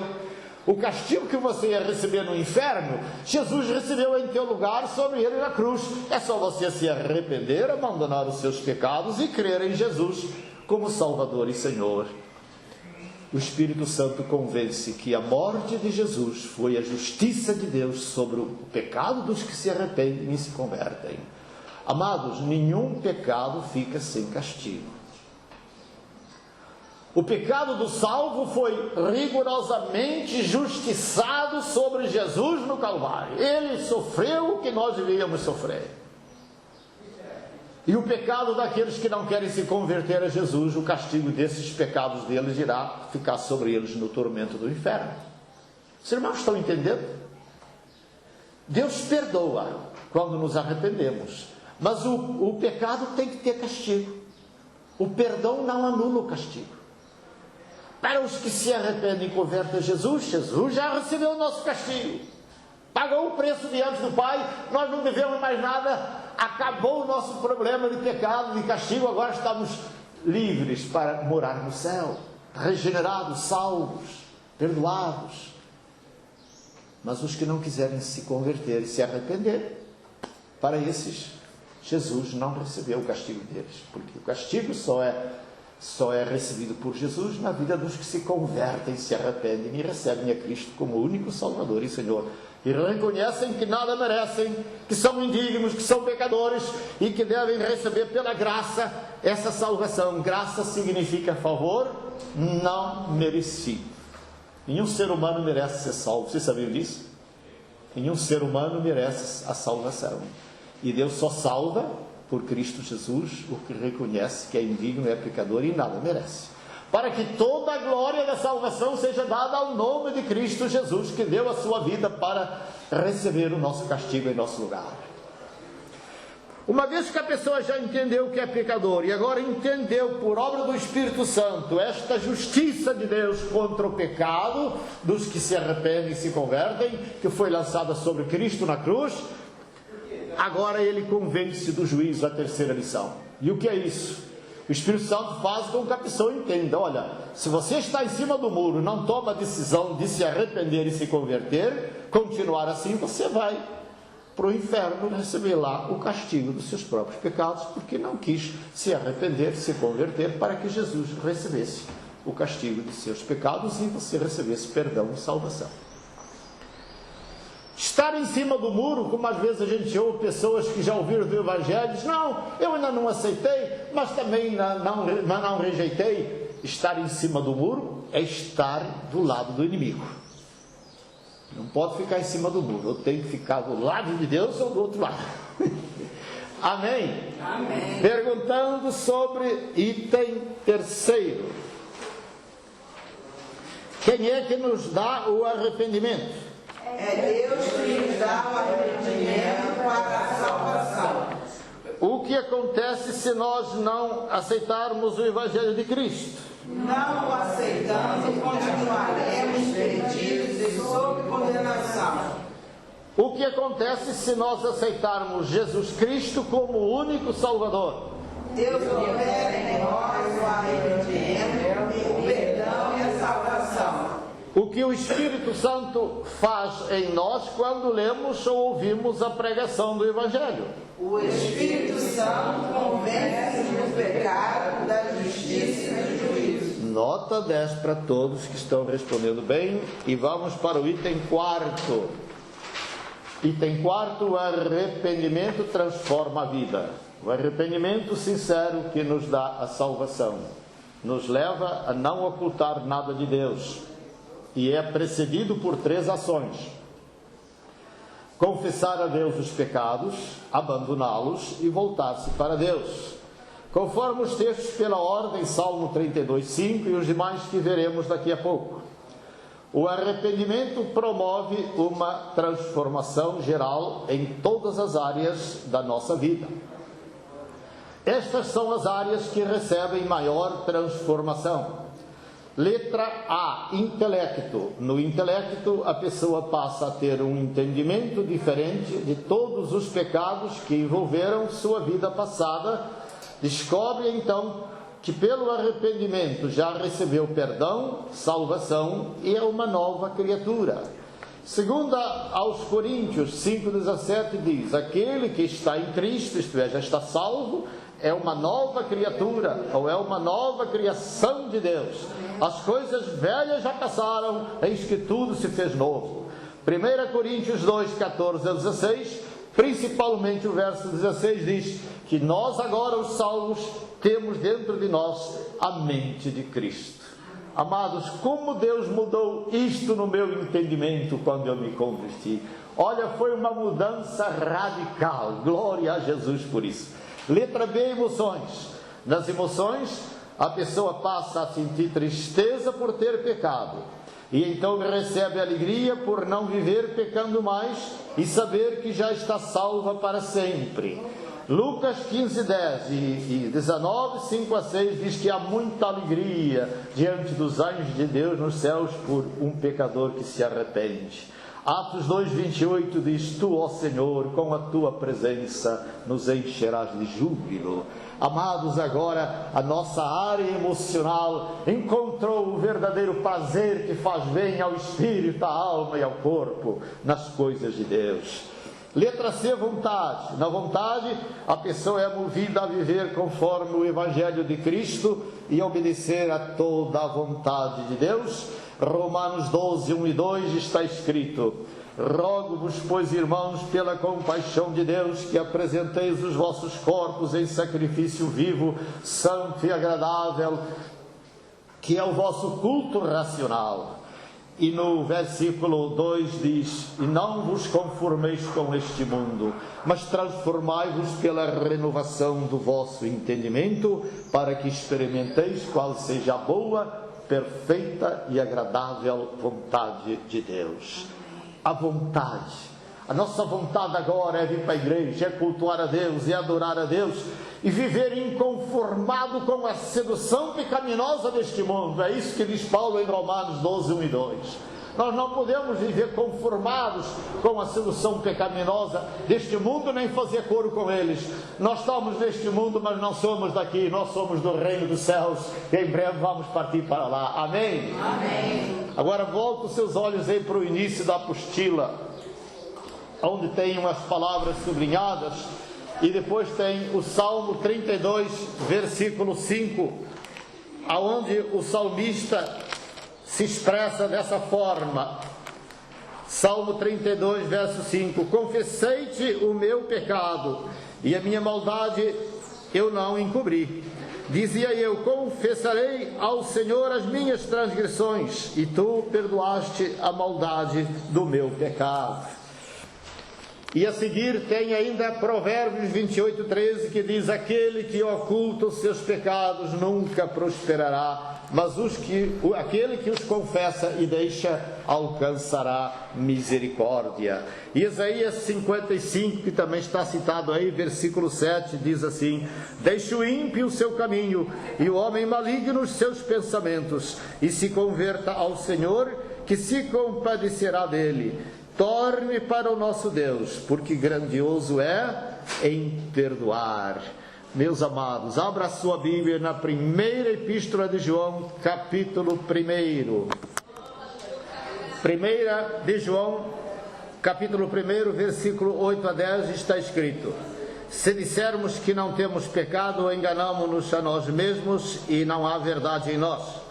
O castigo que você ia receber no inferno, Jesus recebeu em teu lugar sobre ele na cruz. É só você se arrepender, abandonar os seus pecados e crer em Jesus como Salvador e Senhor. O Espírito Santo convence que a morte de Jesus foi a justiça de Deus sobre o pecado dos que se arrependem e se convertem. Amados, nenhum pecado fica sem castigo. O pecado do salvo foi rigorosamente justiçado sobre Jesus no Calvário. Ele sofreu o que nós devíamos sofrer. E o pecado daqueles que não querem se converter a Jesus, o castigo desses pecados deles irá ficar sobre eles no tormento do inferno. Os irmãos estão entendendo? Deus perdoa quando nos arrependemos, mas o pecado tem que ter castigo. O perdão não anula o castigo. Para os que se arrependem e convertem a Jesus, Jesus já recebeu o nosso castigo. Pagou o preço diante do Pai, nós não devemos mais nada, acabou o nosso problema de pecado, de castigo, agora estamos livres para morar no céu, regenerados, salvos, perdoados. Mas os que não quiserem se converter e se arrepender, para esses, Jesus não recebeu o castigo deles, porque o castigo só é recebido por Jesus na vida dos que se convertem, se arrependem e recebem a Cristo como único Salvador e Senhor. E reconhecem que nada merecem, que são indignos, que são pecadores e que devem receber pela graça essa salvação. Graça significa favor não merecido. Nenhum ser humano merece ser salvo. Vocês sabiam disso? Nenhum ser humano merece a salvação. E Deus só salva por Cristo Jesus o que reconhece que é indigno, é pecador e nada merece. Para que toda a glória da salvação seja dada ao nome de Cristo Jesus, que deu a sua vida para receber o nosso castigo em nosso lugar. Uma vez que a pessoa já entendeu que é pecador e agora entendeu por obra do Espírito Santo esta justiça de Deus contra o pecado dos que se arrependem e se convertem, que foi lançada sobre Cristo na cruz, agora ele convence do juízo, a terceira lição. E o que é isso? O Espírito Santo faz com que a pessoa entenda: olha, se você está em cima do muro, não toma a decisão de se arrepender e se converter, continuar assim, você vai para o inferno receber lá o castigo dos seus próprios pecados, porque não quis se arrepender, se converter, para que Jesus recebesse o castigo de seus pecados e você recebesse perdão e salvação. Estar em cima do muro, como às vezes a gente ouve pessoas que já ouviram do Evangelho, diz: não, eu ainda não aceitei, mas também não rejeitei. Estar em cima do muro é estar do lado do inimigo. Não pode ficar em cima do muro, ou tem que ficar do lado de Deus ou do outro lado. Amém? Amém. Perguntando sobre item terceiro: quem é que nos dá o arrependimento? É Deus que nos dá o arrependimento para a salvação. O que acontece se nós não aceitarmos o Evangelho de Cristo? Não o aceitando, continuaremos perdidos e sob condenação. O que acontece se nós aceitarmos Jesus Cristo como o único Salvador? Deus opera em nós o arrependimento, o perdão e a salvação. O que o Espírito Santo faz em nós quando lemos ou ouvimos a pregação do Evangelho? O Espírito Santo convence do pecado, da justiça e do juízo. Nota 10 para todos que estão respondendo bem. E vamos para o item quarto. Item quarto: o arrependimento transforma a vida. O arrependimento sincero que nos dá a salvação nos leva a não ocultar nada de Deus. E é precedido por 3 ações: confessar a Deus os pecados, abandoná-los e voltar-se para Deus, conforme os textos pela ordem, Salmo 32:5 e os demais que veremos daqui a pouco. O arrependimento promove uma transformação geral em todas as áreas da nossa vida. Estas são as áreas que recebem maior transformação. Letra A, intelecto. No intelecto, a pessoa passa a ter um entendimento diferente de todos os pecados que envolveram sua vida passada. Descobre, então, que pelo arrependimento já recebeu perdão, salvação e é uma nova criatura. Segunda aos Coríntios 5,17 diz: aquele que está em Cristo, isto é, já está salvo, é uma nova criatura, ou é uma nova criação de Deus. As coisas velhas já passaram, eis que tudo se fez novo. 1 Coríntios 2, 14 a 16, principalmente o verso 16 diz que nós agora, os salvos, temos dentro de nós a mente de Cristo. Amados, como Deus mudou isto no meu entendimento quando eu me converti. Olha, foi uma mudança radical. Glória a Jesus por isso. Letra B, emoções. Nas emoções, a pessoa passa a sentir tristeza por ter pecado. E então recebe alegria por não viver pecando mais e saber que já está salva para sempre. Lucas 15, 10 e 19, 5 a 6 diz que há muita alegria diante dos anjos de Deus nos céus por um pecador que se arrepende. Atos 2, 28 diz: tu, ó Senhor, com a tua presença nos encherás de júbilo. Amados, agora a nossa área emocional encontrou o verdadeiro prazer que faz bem ao espírito, à alma e ao corpo nas coisas de Deus. Letra C, vontade. Na vontade, a pessoa é movida a viver conforme o Evangelho de Cristo e obedecer a toda a vontade de Deus. Romanos 12, 1 e 2 está escrito: rogo-vos, pois, irmãos, pela compaixão de Deus, que apresenteis os vossos corpos em sacrifício vivo, santo e agradável, que é o vosso culto racional. E no versículo 2 diz: e não vos conformeis com este mundo, mas transformai-vos pela renovação do vosso entendimento, para que experimenteis qual seja a boa, perfeita e agradável vontade de Deus. A vontade. A nossa vontade agora é vir para a igreja, é cultuar a Deus, é adorar a Deus e viver inconformado com a sedução pecaminosa deste mundo. É isso que diz Paulo em Romanos 12, 1 e 2. Nós não podemos viver conformados com a sedução pecaminosa deste mundo, nem fazer coro com eles. Nós estamos neste mundo, mas não somos daqui. Nós somos do reino dos céus e em breve vamos partir para lá. Amém? Amém. Agora volta os seus olhos aí para o início da apostila, onde tem umas palavras sublinhadas, e depois tem o Salmo 32, versículo 5, aonde o salmista se expressa dessa forma. Salmo 32, verso 5: confessei-te o meu pecado, e a minha maldade eu não encobri. Dizia eu: confessarei ao Senhor as minhas transgressões, e tu perdoaste a maldade do meu pecado. E a seguir tem ainda Provérbios 28, 13, que diz: aquele que oculta os seus pecados nunca prosperará, mas aquele que os confessa e deixa alcançará misericórdia. E Isaías 55, que também está citado aí, versículo 7, diz assim: deixe o ímpio o seu caminho e o homem maligno os seus pensamentos, e se converta ao Senhor, que se compadecerá dele. Torne para o nosso Deus, porque grandioso é em perdoar. Meus amados, abra a sua Bíblia na primeira epístola de João, capítulo 1. Primeira de João, capítulo 1, versículo 8 a 10, está escrito: se dissermos que não temos pecado, enganamo-nos a nós mesmos e não há verdade em nós.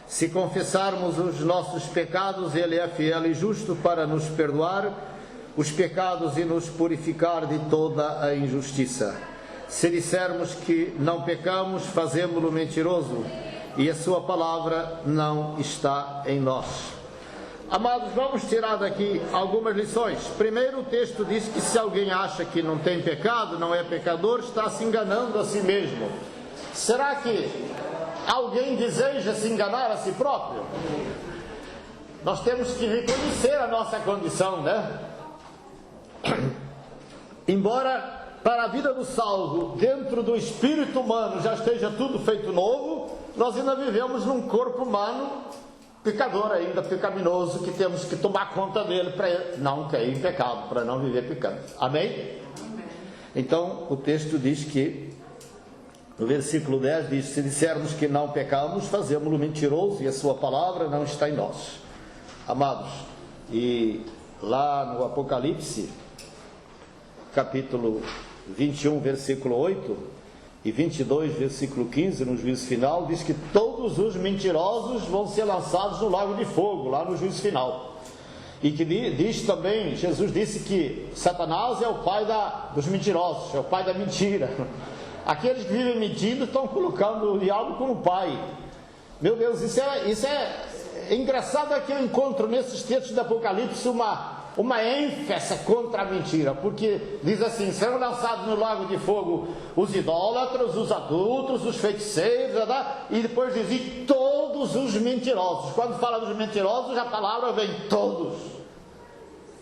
Se confessarmos os nossos pecados, Ele é fiel e justo para nos perdoar os pecados e nos purificar de toda a injustiça. Se dissermos que não pecamos, fazemo-lo mentiroso, e a sua palavra não está em nós. Amados, vamos tirar daqui algumas lições. Primeiro, o texto diz que se alguém acha que não tem pecado, não é pecador, está se enganando a si mesmo. Será que alguém deseja se enganar a si próprio? nós temos que reconhecer a nossa condição, né? Embora para a vida do salvo, dentro do espírito humano, já esteja tudo feito novo, nós ainda vivemos num corpo humano pecador ainda, pecaminoso, que temos que tomar conta dele para não cair em pecado, para não viver pecando. Amém? Amém? Então, o texto diz que, no versículo 10, diz: se dissermos que não pecamos, fazemos-lo mentiroso e a sua palavra não está em nós. Amados, e lá no Apocalipse, capítulo 21, versículo 8, e 22, versículo 15, no juízo final, diz que todos os mentirosos vão ser lançados no lago de fogo, lá no juízo final. E que diz também, Jesus disse que Satanás é o pai dos mentirosos, é o pai da mentira. Aqueles que vivem mentindo estão colocando o diabo como pai. Meu Deus, isso é engraçado, é que eu encontro nesses textos do Apocalipse uma ênfase contra a mentira, porque diz assim: serão lançados no lago de fogo os idólatras, os adultos, os feiticeiros, e depois diz: e todos os mentirosos. Quando fala dos mentirosos, a palavra vem todos.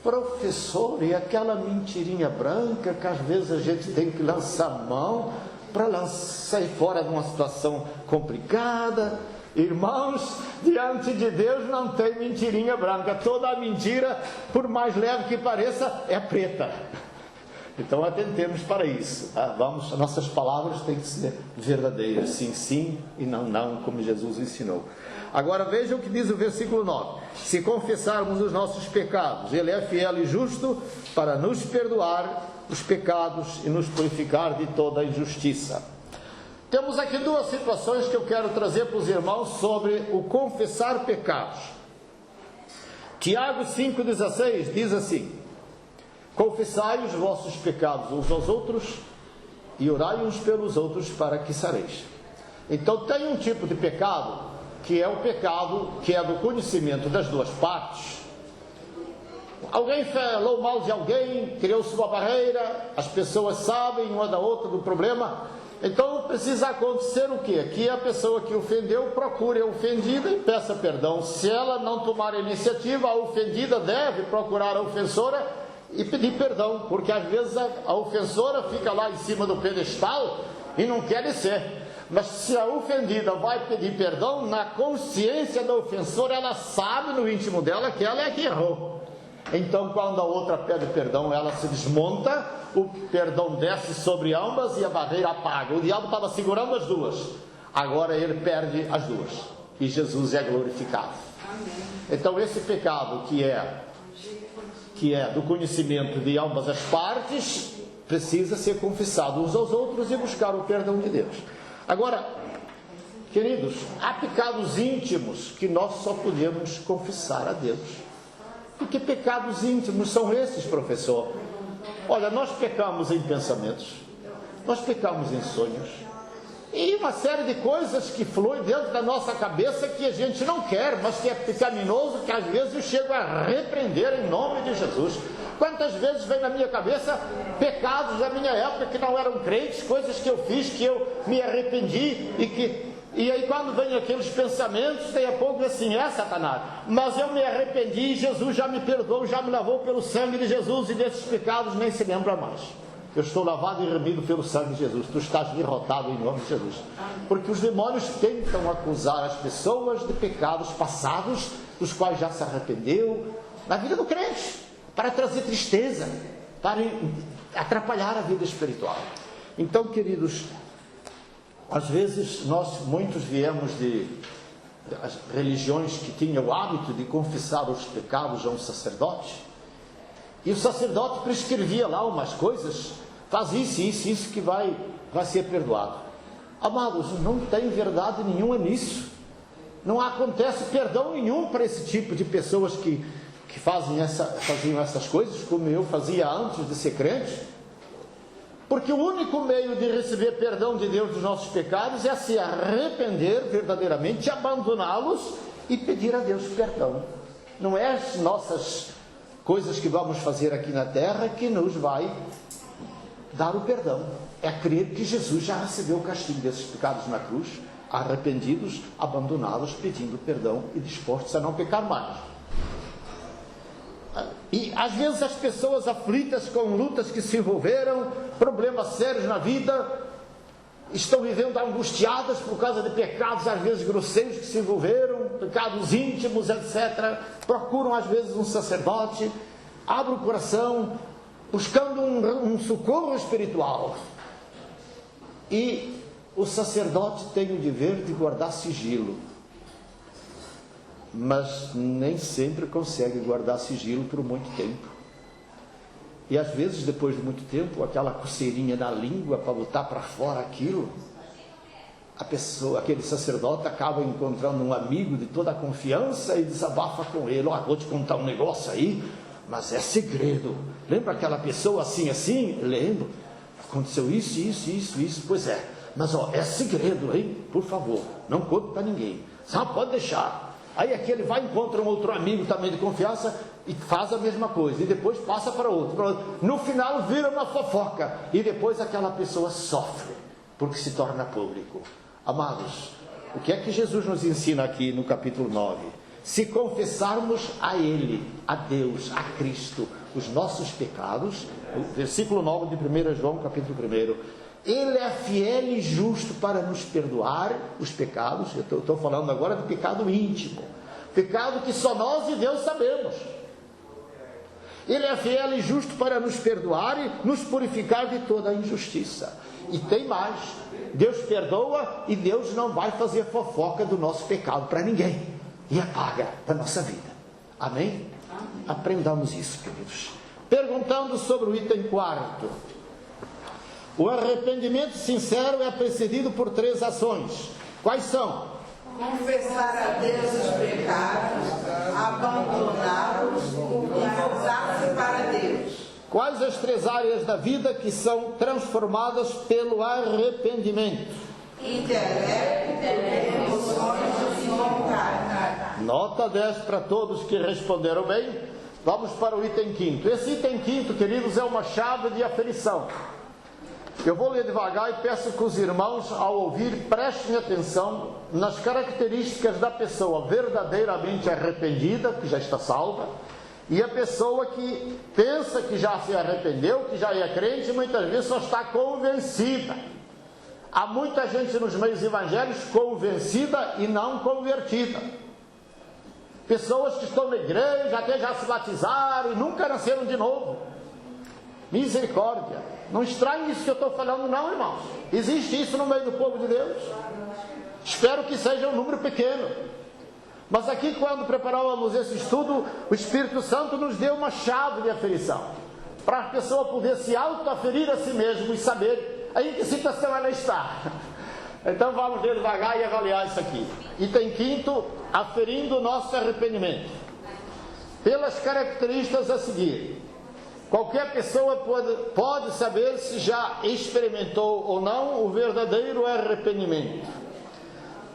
Professor, e aquela mentirinha branca que às vezes a gente tem que lançar mão para sair fora de uma situação complicada? Irmãos, diante de Deus não tem mentirinha branca. Toda a mentira, por mais leve que pareça, é preta. Então atentemos para isso, tá? Nossas palavras têm que ser verdadeiras, sim, sim, e não, não, como Jesus ensinou. Agora vejam o que diz o versículo 9: se confessarmos os nossos pecados, Ele é fiel e justo para nos perdoar os pecados e nos purificar de toda a injustiça. Temos aqui duas situações que eu quero trazer para os irmãos sobre o confessar pecados. Tiago 5,16 diz assim: confessai os vossos pecados uns aos outros e orai uns pelos outros para que sareis. Então tem um tipo de pecado que é o pecado que é do conhecimento das duas partes. Alguém falou mal de alguém, criou-se uma barreira, as pessoas sabem uma da outra do problema. Então precisa acontecer o quê? Que a pessoa que ofendeu procure a ofendida e peça perdão. Se ela não tomar a iniciativa, a ofendida deve procurar a ofensora e pedir perdão, porque às vezes a ofensora fica lá em cima do pedestal e não quer descer. Mas se a ofendida vai pedir perdão, na consciência da ofensora, ela sabe no íntimo dela que ela é que errou. Então quando a outra pede perdão, ela se desmonta, o perdão desce sobre ambas e a barreira apaga. O diabo estava segurando as duas, agora ele perde as duas e Jesus é glorificado. Amém. Então esse pecado que é do conhecimento de ambas as partes, precisa ser confessado uns aos outros e buscar o perdão de Deus. Agora, queridos, há pecados íntimos que nós só podemos confessar a Deus. E que pecados íntimos são esses, professor? Olha, nós pecamos em pensamentos, nós pecamos em sonhos, e uma série de coisas que fluem dentro da nossa cabeça que a gente não quer, mas que é pecaminoso, que às vezes eu chego a repreender em nome de Jesus. Quantas vezes vem na minha cabeça pecados da minha época que não eram crentes, coisas que eu fiz, que eu me arrependi e aí quando vem aqueles pensamentos, daí a pouco assim: é Satanás, mas eu me arrependi, Jesus já me perdoou, já me lavou pelo sangue de Jesus, e desses pecados nem se lembra mais. Eu estou lavado e remido pelo sangue de Jesus. Tu estás derrotado em nome de Jesus. Porque os demônios tentam acusar as pessoas de pecados passados, dos quais já se arrependeu, na vida do crente, para trazer tristeza, para atrapalhar a vida espiritual. Então, queridos, às vezes muitos viemos de religiões que tinham o hábito de confessar os pecados a um sacerdote, e o sacerdote prescrevia lá umas coisas: faz isso que vai ser perdoado. Amados, não tem verdade nenhuma nisso. Não acontece perdão nenhum para esse tipo de pessoas que faziam essas coisas, como eu fazia antes de ser crente. Porque o único meio de receber perdão de Deus dos nossos pecados é se arrepender verdadeiramente, abandoná-los e pedir a Deus perdão. Não é as nossas coisas que vamos fazer aqui na terra que nos vai dar o perdão. É crer que Jesus já recebeu o castigo desses pecados na cruz, arrependidos, abandonados, pedindo perdão e dispostos a não pecar mais. E às vezes as pessoas aflitas com lutas que se envolveram, problemas sérios na vida, estão vivendo angustiadas por causa de pecados às vezes grosseiros que se envolveram, pecados íntimos, etc. Procuram às vezes um sacerdote, abrem o coração, buscando um socorro espiritual. E o sacerdote tem o dever de guardar sigilo, mas nem sempre consegue guardar sigilo por muito tempo. E às vezes, depois de muito tempo, aquela coceirinha na língua para botar para fora aquilo, a pessoa, aquele sacerdote acaba encontrando um amigo de toda a confiança e desabafa com ele: ó, vou te contar um negócio aí, mas é segredo. Lembra aquela pessoa assim, assim? Lembro. Aconteceu isso. Pois é. Mas ó, é segredo, hein? Por favor, não conte para ninguém. Só pode deixar. Aí aquele vai e encontra um outro amigo também de confiança e faz a mesma coisa. E depois passa para outro. No final vira uma fofoca. E depois aquela pessoa sofre, porque se torna público. Amados, o que é que Jesus nos ensina aqui no capítulo 9? Se confessarmos a Ele, a Deus, a Cristo, os nossos pecados, versículo 9 de 1 João, capítulo 1, Ele é fiel e justo para nos perdoar os pecados. Eu estou falando agora de pecado íntimo, pecado que só nós e Deus sabemos. Ele é fiel e justo para nos perdoar e nos purificar de toda a injustiça. E tem mais, Deus perdoa e Deus não vai fazer fofoca do nosso pecado para ninguém, e apaga da nossa vida. Amém? Aprendamos isso, queridos. Perguntando sobre o item 4. O arrependimento sincero é precedido por 3 ações. Quais são? Confessar a Deus os pecados, abandoná-los e voltar-se para Deus. Quais as 3 áreas da vida que são transformadas pelo arrependimento? Intelecto, emoções e vontade. Nota 10 para todos que responderam bem. Vamos para o item 5. Esse item 5, queridos, é uma chave de aferição. Eu vou ler devagar e peço que os irmãos, ao ouvir, prestem atenção nas características da pessoa verdadeiramente arrependida, que já está salva, e a pessoa que pensa que já se arrependeu, que já é crente, e muitas vezes só está convencida. Há muita gente nos meios evangélicos convencida e não convertida. Pessoas que estão na igreja, até já se batizaram e nunca nasceram de novo. Misericórdia. Não estranhe isso que eu estou falando não, irmãos. Existe isso no meio do povo de Deus. Espero que seja um número pequeno. Mas aqui, quando preparávamos esse estudo, o Espírito Santo nos deu uma chave de aferição, para a pessoa poder se autoaferir a si mesmo e saber em que situação ela está. Então vamos ver devagar e avaliar isso aqui. Item 5, aferindo o nosso arrependimento. Pelas características a seguir. Qualquer pessoa pode saber se já experimentou ou não o verdadeiro arrependimento.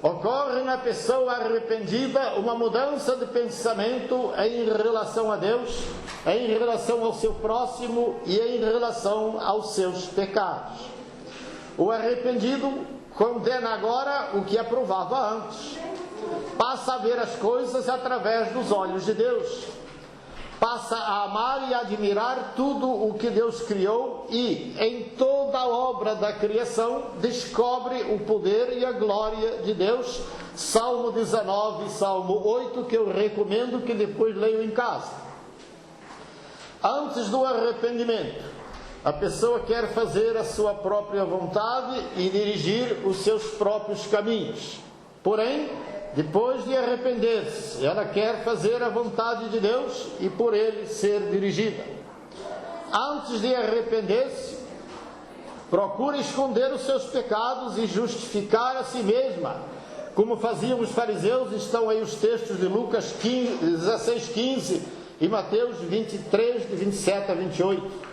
Ocorre na pessoa arrependida uma mudança de pensamento em relação a Deus, em relação ao seu próximo e em relação aos seus pecados. O arrependido condena agora o que aprovava antes. Passa a ver as coisas através dos olhos de Deus. Passa a amar e admirar tudo o que Deus criou e, em toda a obra da criação, descobre o poder e a glória de Deus. Salmo 19 e Salmo 8, que eu recomendo que depois leiam em casa. Antes do arrependimento, a pessoa quer fazer a sua própria vontade e dirigir os seus próprios caminhos. Porém, depois de arrepender-se, ela quer fazer a vontade de Deus e por Ele ser dirigida. Antes de arrepender-se, procura esconder os seus pecados e justificar a si mesma, como faziam os fariseus. Estão aí os textos de Lucas 16:15 e Mateus 23, de 27 a 28.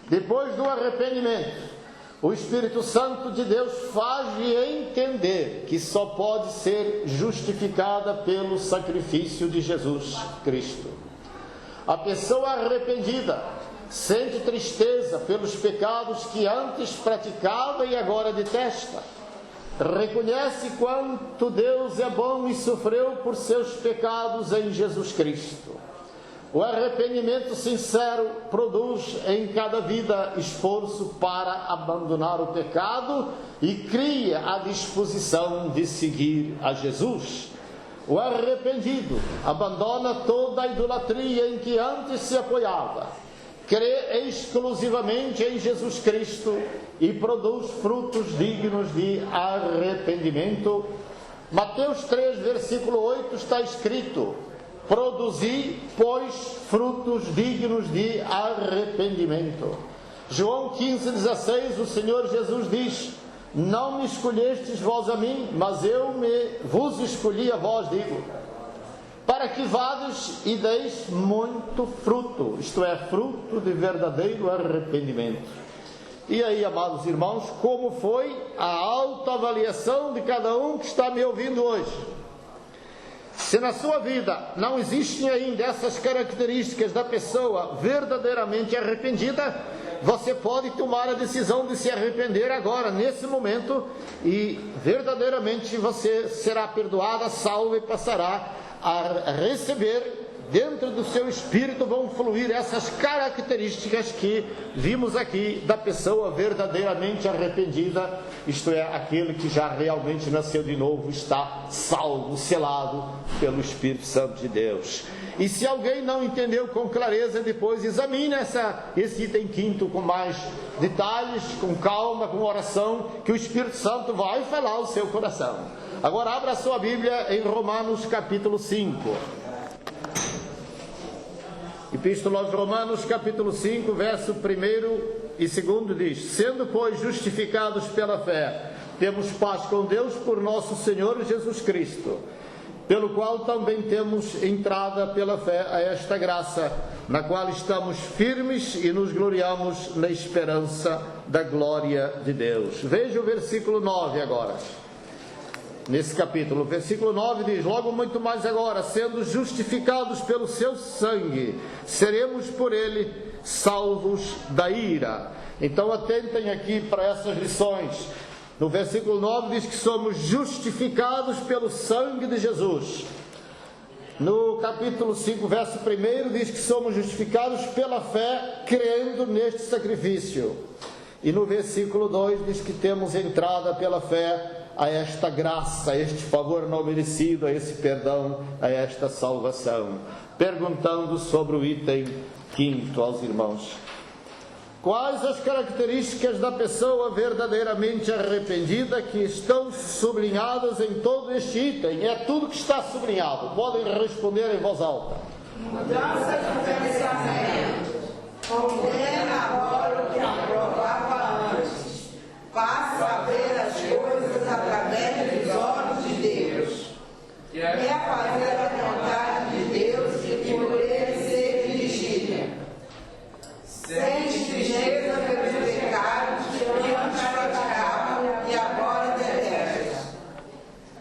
Depois do arrependimento, o Espírito Santo de Deus faz-lhe entender que só pode ser justificada pelo sacrifício de Jesus Cristo. A pessoa arrependida sente tristeza pelos pecados que antes praticava e agora detesta. Reconhece quanto Deus é bom e sofreu por seus pecados em Jesus Cristo. O arrependimento sincero produz em cada vida esforço para abandonar o pecado e cria a disposição de seguir a Jesus. O arrependido abandona toda a idolatria em que antes se apoiava, crê exclusivamente em Jesus Cristo e produz frutos dignos de arrependimento. Mateus 3, versículo 8 está escrito: produzi, pois, frutos dignos de arrependimento. João 15, 16, o Senhor Jesus diz: não me escolhestes vós a mim, mas eu vos escolhi a vós, digo, para que vades e deis muito fruto, isto é, fruto de verdadeiro arrependimento. E aí, amados irmãos, como foi a autoavaliação de cada um que está me ouvindo hoje? Se na sua vida não existem ainda essas características da pessoa verdadeiramente arrependida, você pode tomar a decisão de se arrepender agora, nesse momento, e verdadeiramente você será perdoada, salva e passará a receber. Dentro do seu espírito vão fluir essas características que vimos aqui da pessoa verdadeiramente arrependida, isto é, aquele que já realmente nasceu de novo, está salvo, selado pelo Espírito Santo de Deus. E se alguém não entendeu com clareza, depois examine esse item quinto com mais detalhes, com calma, com oração, que o Espírito Santo vai falar ao seu coração. Agora abra a sua Bíblia em Romanos capítulo 5. Epístola aos Romanos, capítulo 5, verso 1 e 2 diz: sendo, pois, justificados pela fé, temos paz com Deus por nosso Senhor Jesus Cristo, pelo qual também temos entrada pela fé a esta graça, na qual estamos firmes e nos gloriamos na esperança da glória de Deus. Veja o versículo 9 agora. Nesse capítulo, o versículo 9 diz: logo muito mais agora, sendo justificados pelo seu sangue, seremos por ele salvos da ira. Então atentem aqui para essas lições. No versículo 9 diz que somos justificados pelo sangue de Jesus. No capítulo 5, verso 1 diz que somos justificados pela fé, crendo neste sacrifício. E no versículo 2 diz que temos entrada pela fé a esta graça, a este favor não merecido, a esse perdão, a esta salvação. Perguntando sobre o item quinto aos irmãos: quais as características da pessoa verdadeiramente arrependida que estão sublinhadas em todo este item? É tudo que está sublinhado. Podem responder em voz alta. Mudança de pensamento. Condena agora o que aprovava antes. Passa a ver as coisas através dos olhos de Deus. Quer fazer a vontade de Deus e por ele ser dirigida. Sente tristeza pelos pecados que antes praticava e agora detesta.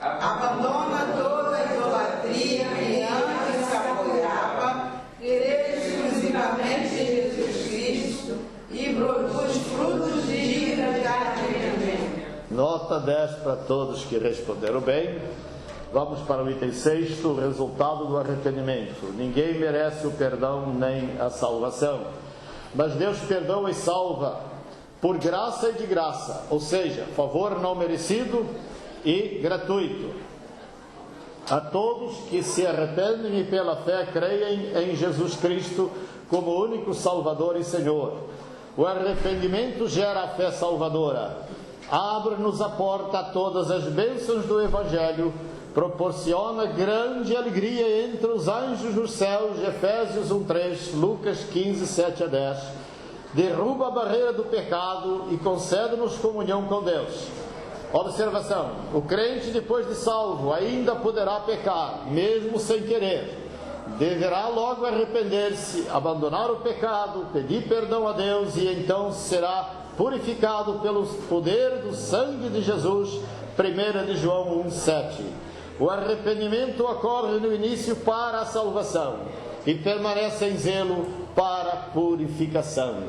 Abandona toda a idolatria que antes se apoiava, crê exclusivamente em Jesus Cristo e produz frutos dignos de arrependimento. Nota 10 para todos que responderam bem. Vamos para o item 6, o resultado do arrependimento. Ninguém merece o perdão nem a salvação, mas Deus perdoa e salva por graça e de graça, ou seja, favor não merecido e gratuito, a todos que se arrependem e pela fé creem em Jesus Cristo como único Salvador e Senhor. O arrependimento gera a fé salvadora, abre-nos a porta a todas as bênçãos do Evangelho, proporciona grande alegria entre os anjos nos céus, Efésios 1:3, Lucas 15, 7 a 10, derruba a barreira do pecado e concede-nos comunhão com Deus. Observação: o crente, depois de salvo, ainda poderá pecar, mesmo sem querer. Deverá logo arrepender-se, abandonar o pecado, pedir perdão a Deus e então será purificado pelo poder do sangue de Jesus. 1 de João 1:7. O arrependimento ocorre no início para a salvação e permanece em zelo para a purificação.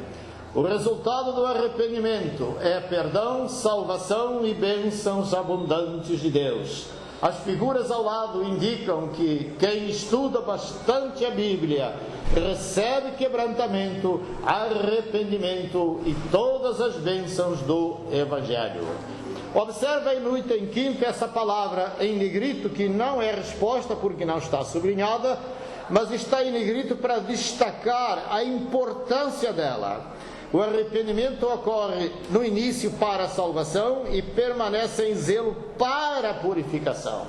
O resultado do arrependimento é perdão, salvação e bênçãos abundantes de Deus. As figuras ao lado indicam que quem estuda bastante a Bíblia recebe quebrantamento, arrependimento e todas as bênçãos do Evangelho. Observe aí no item 5 essa palavra em negrito, que não é resposta porque não está sublinhada, mas está em negrito para destacar a importância dela. O arrependimento ocorre no início para a salvação e permanece em zelo para a purificação.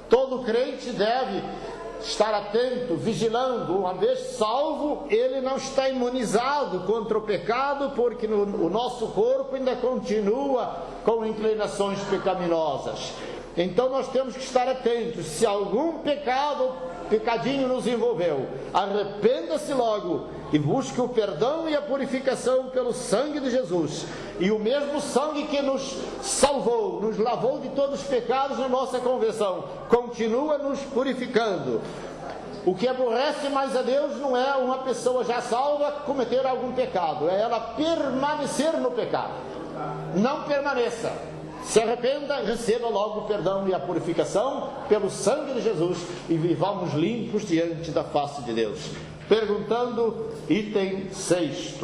Todo crente deve estar atento, vigilando. Uma vez salvo, ele não está imunizado contra o pecado, porque o nosso corpo ainda continua com inclinações pecaminosas. Então nós temos que estar atentos. Se algum pecadinho nos envolveu, arrependa-se logo e busque o perdão e a purificação pelo sangue de Jesus. E o mesmo sangue que nos salvou, nos lavou de todos os pecados na nossa conversão, continua nos purificando. O que aborrece mais a Deus não é uma pessoa já salva cometer algum pecado, é ela permanecer no pecado. Não permaneça. Se arrependa, receba logo o perdão e a purificação pelo sangue de Jesus e vivamos limpos diante da face de Deus. Perguntando, item 6.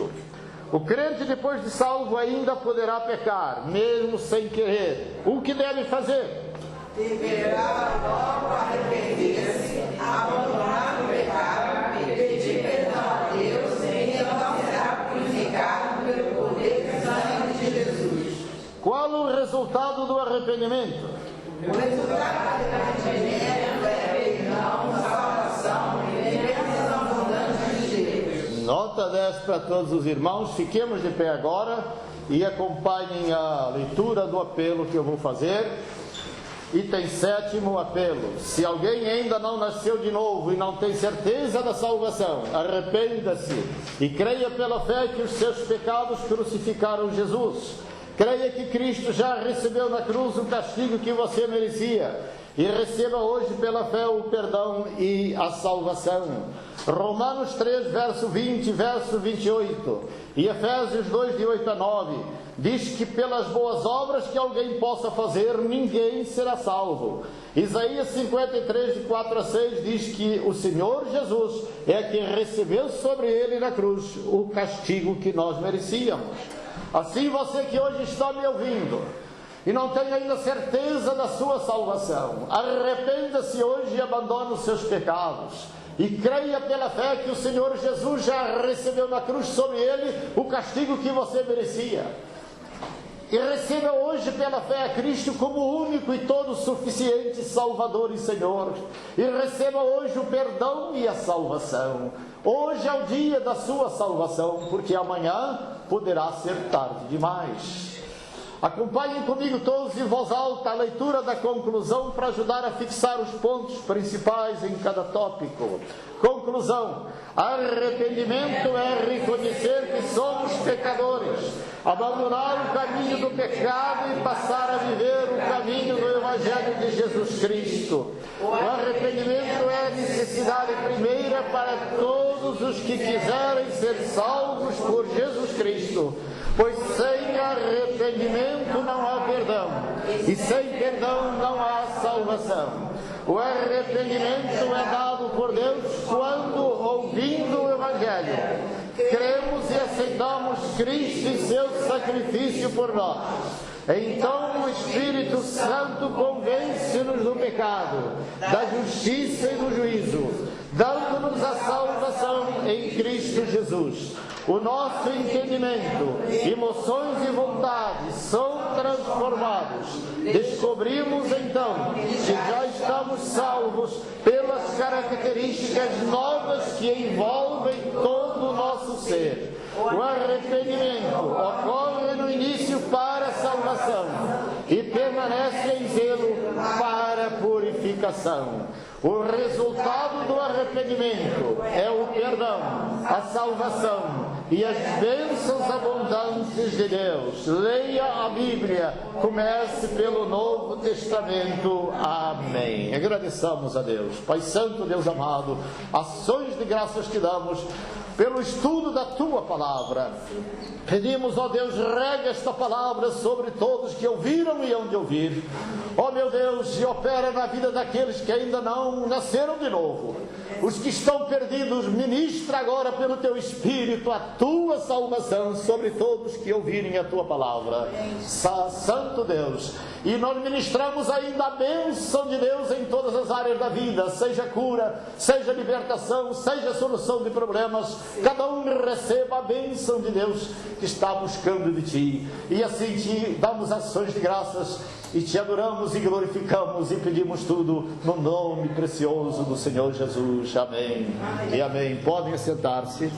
O crente, depois de salvo, ainda poderá pecar, mesmo sem querer. O que deve fazer? Deverá logo arrepender-se, abandonar o pecado, pedir perdão a Deus e então será purificado pelo poder do sangue de Jesus. Qual o resultado do arrependimento? O resultado do arrependimento é perdão, salvação e bênçãos abundantes de Deus. Nota 10 para todos os irmãos. Fiquemos de pé agora e acompanhem a leitura do apelo que eu vou fazer. Item 7º, apelo. Se alguém ainda não nasceu de novo e não tem certeza da salvação, arrependa-se e creia pela fé que os seus pecados crucificaram Jesus. Creia que Cristo já recebeu na cruz o castigo que você merecia e receba hoje pela fé o perdão e a salvação. Romanos 3, verso 20 e verso 28 e Efésios 2, de 8 a 9 diz que pelas boas obras que alguém possa fazer, ninguém será salvo. Isaías 53, de 4 a 6 diz que o Senhor Jesus é quem recebeu sobre ele na cruz o castigo que nós merecíamos. Assim, você que hoje está me ouvindo e não tem ainda certeza da sua salvação, arrependa-se hoje e abandone os seus pecados e creia pela fé que o Senhor Jesus já recebeu na cruz sobre ele o castigo que você merecia. E receba hoje pela fé a Cristo como único e todo suficiente Salvador e Senhor. E receba hoje o perdão e a salvação. Hoje é o dia da sua salvação, porque amanhã poderá ser tarde demais. Acompanhem comigo todos em voz alta a leitura da conclusão para ajudar a fixar os pontos principais em cada tópico. Conclusão: arrependimento é reconhecer que somos pecadores, abandonar o caminho do pecado e passar a viver o caminho do Evangelho de Jesus Cristo. O arrependimento é a necessidade primeira para todos os que quiserem ser salvos por Jesus Cristo, pois sem arrependimento não há perdão, e sem perdão não há salvação. O arrependimento é dado por Deus quando, ouvindo o Evangelho, cremos e aceitamos Cristo e seu sacrifício por nós. Então o Espírito Santo convence-nos do pecado, da justiça e do juízo, dando-nos a salvação em Cristo Jesus. O nosso entendimento, emoções e vontades são transformados. Descobrimos então que já estamos salvos pelas características novas que envolvem todo o nosso ser. O arrependimento ocorre no início para a salvação e permanece em zelo para a purificação. O resultado do arrependimento é o perdão, a salvação e as bênçãos abundantes de Deus. Leia a Bíblia, comece pelo Novo Testamento. Amém. Agradeçamos a Deus. Pai Santo, Deus amado, ações de graças te damos pelo estudo da Tua Palavra. Pedimos, ó Deus, rega esta palavra sobre todos que ouviram e hão de ouvir. Ó meu Deus, e opera na vida daqueles que ainda não nasceram de novo. Os que estão perdidos, ministra agora pelo Teu Espírito a Tua salvação sobre todos que ouvirem a Tua Palavra. Santo Deus, e nós ministramos ainda a bênção de Deus em todas as áreas da vida, seja cura, seja libertação, seja solução de problemas. Cada um receba a bênção de Deus que está buscando de Ti, e assim Te damos ações de graças e Te adoramos e glorificamos e pedimos tudo no nome precioso do Senhor Jesus. Amém. E amém. Podem assentar-se.